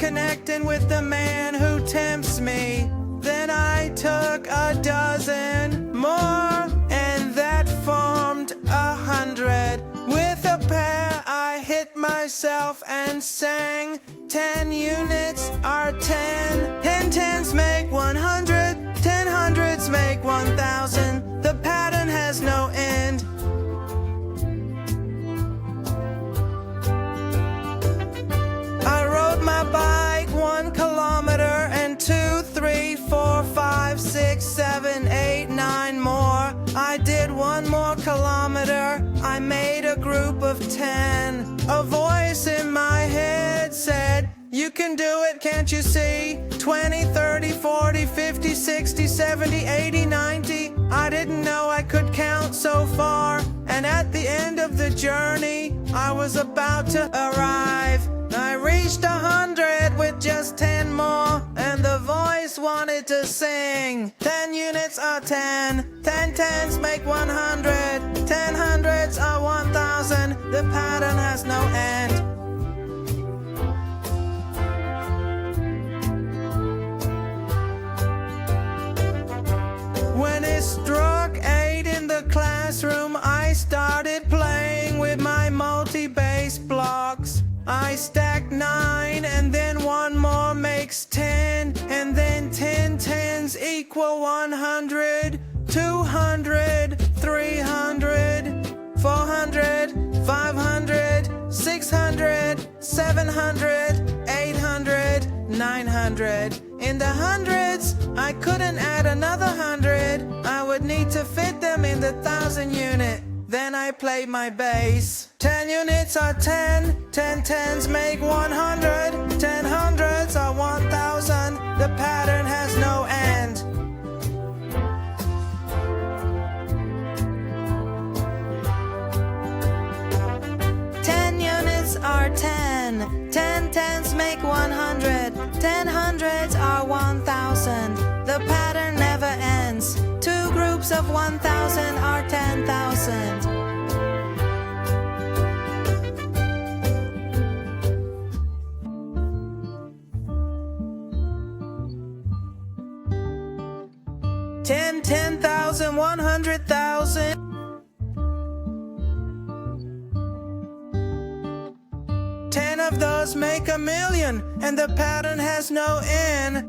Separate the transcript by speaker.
Speaker 1: connecting with the man who tempts me. Then I took a dozen more, and that formed 100. With a pear, I hit myself and sang, 10 units are 10. 10 tens make 100. 10 hundreds make 1,000. The pattern has no end. I rode my bike 1 kilometer and 2, 3, 4, 5, 6, 7, 8, 9 more. I did 1 more kilometer. I made a group of 10. A voice in my head said, you can do it, can't you see? 20, 30, 40, 50, 60, 70, 80, 90. I didn't know I could count so far. And at the end of the journey, I was about to arrive. I reached 100 with just 10 more, and the voice wanted to sing. 10 units are 10. 10 tens make 100. 10 hundreds are 1,000. The pattern has no end. When it struck 8 in the classroom, I started playing with my multi-base blocks. I stacked 9, and then 1 more makes 10, and then 10 tens equal 100, 200, 300, 400, 500, 600, 700, 800, 900. In the hundreds, I couldn't add another 100. I would need to fit them in the 1,000 unit. Then I played my bass. 10 units are 10. 10 tens make 100. 10 hundreds are 1,000. The pattern has no end. Are 10. 10 tens make 100. 10 hundreds are 1,000. The pattern never ends. 2 groups of 1,000 are 10,000. Ten, 10,000, 100,000. 10 of those make 1,000,000, and the pattern has no end.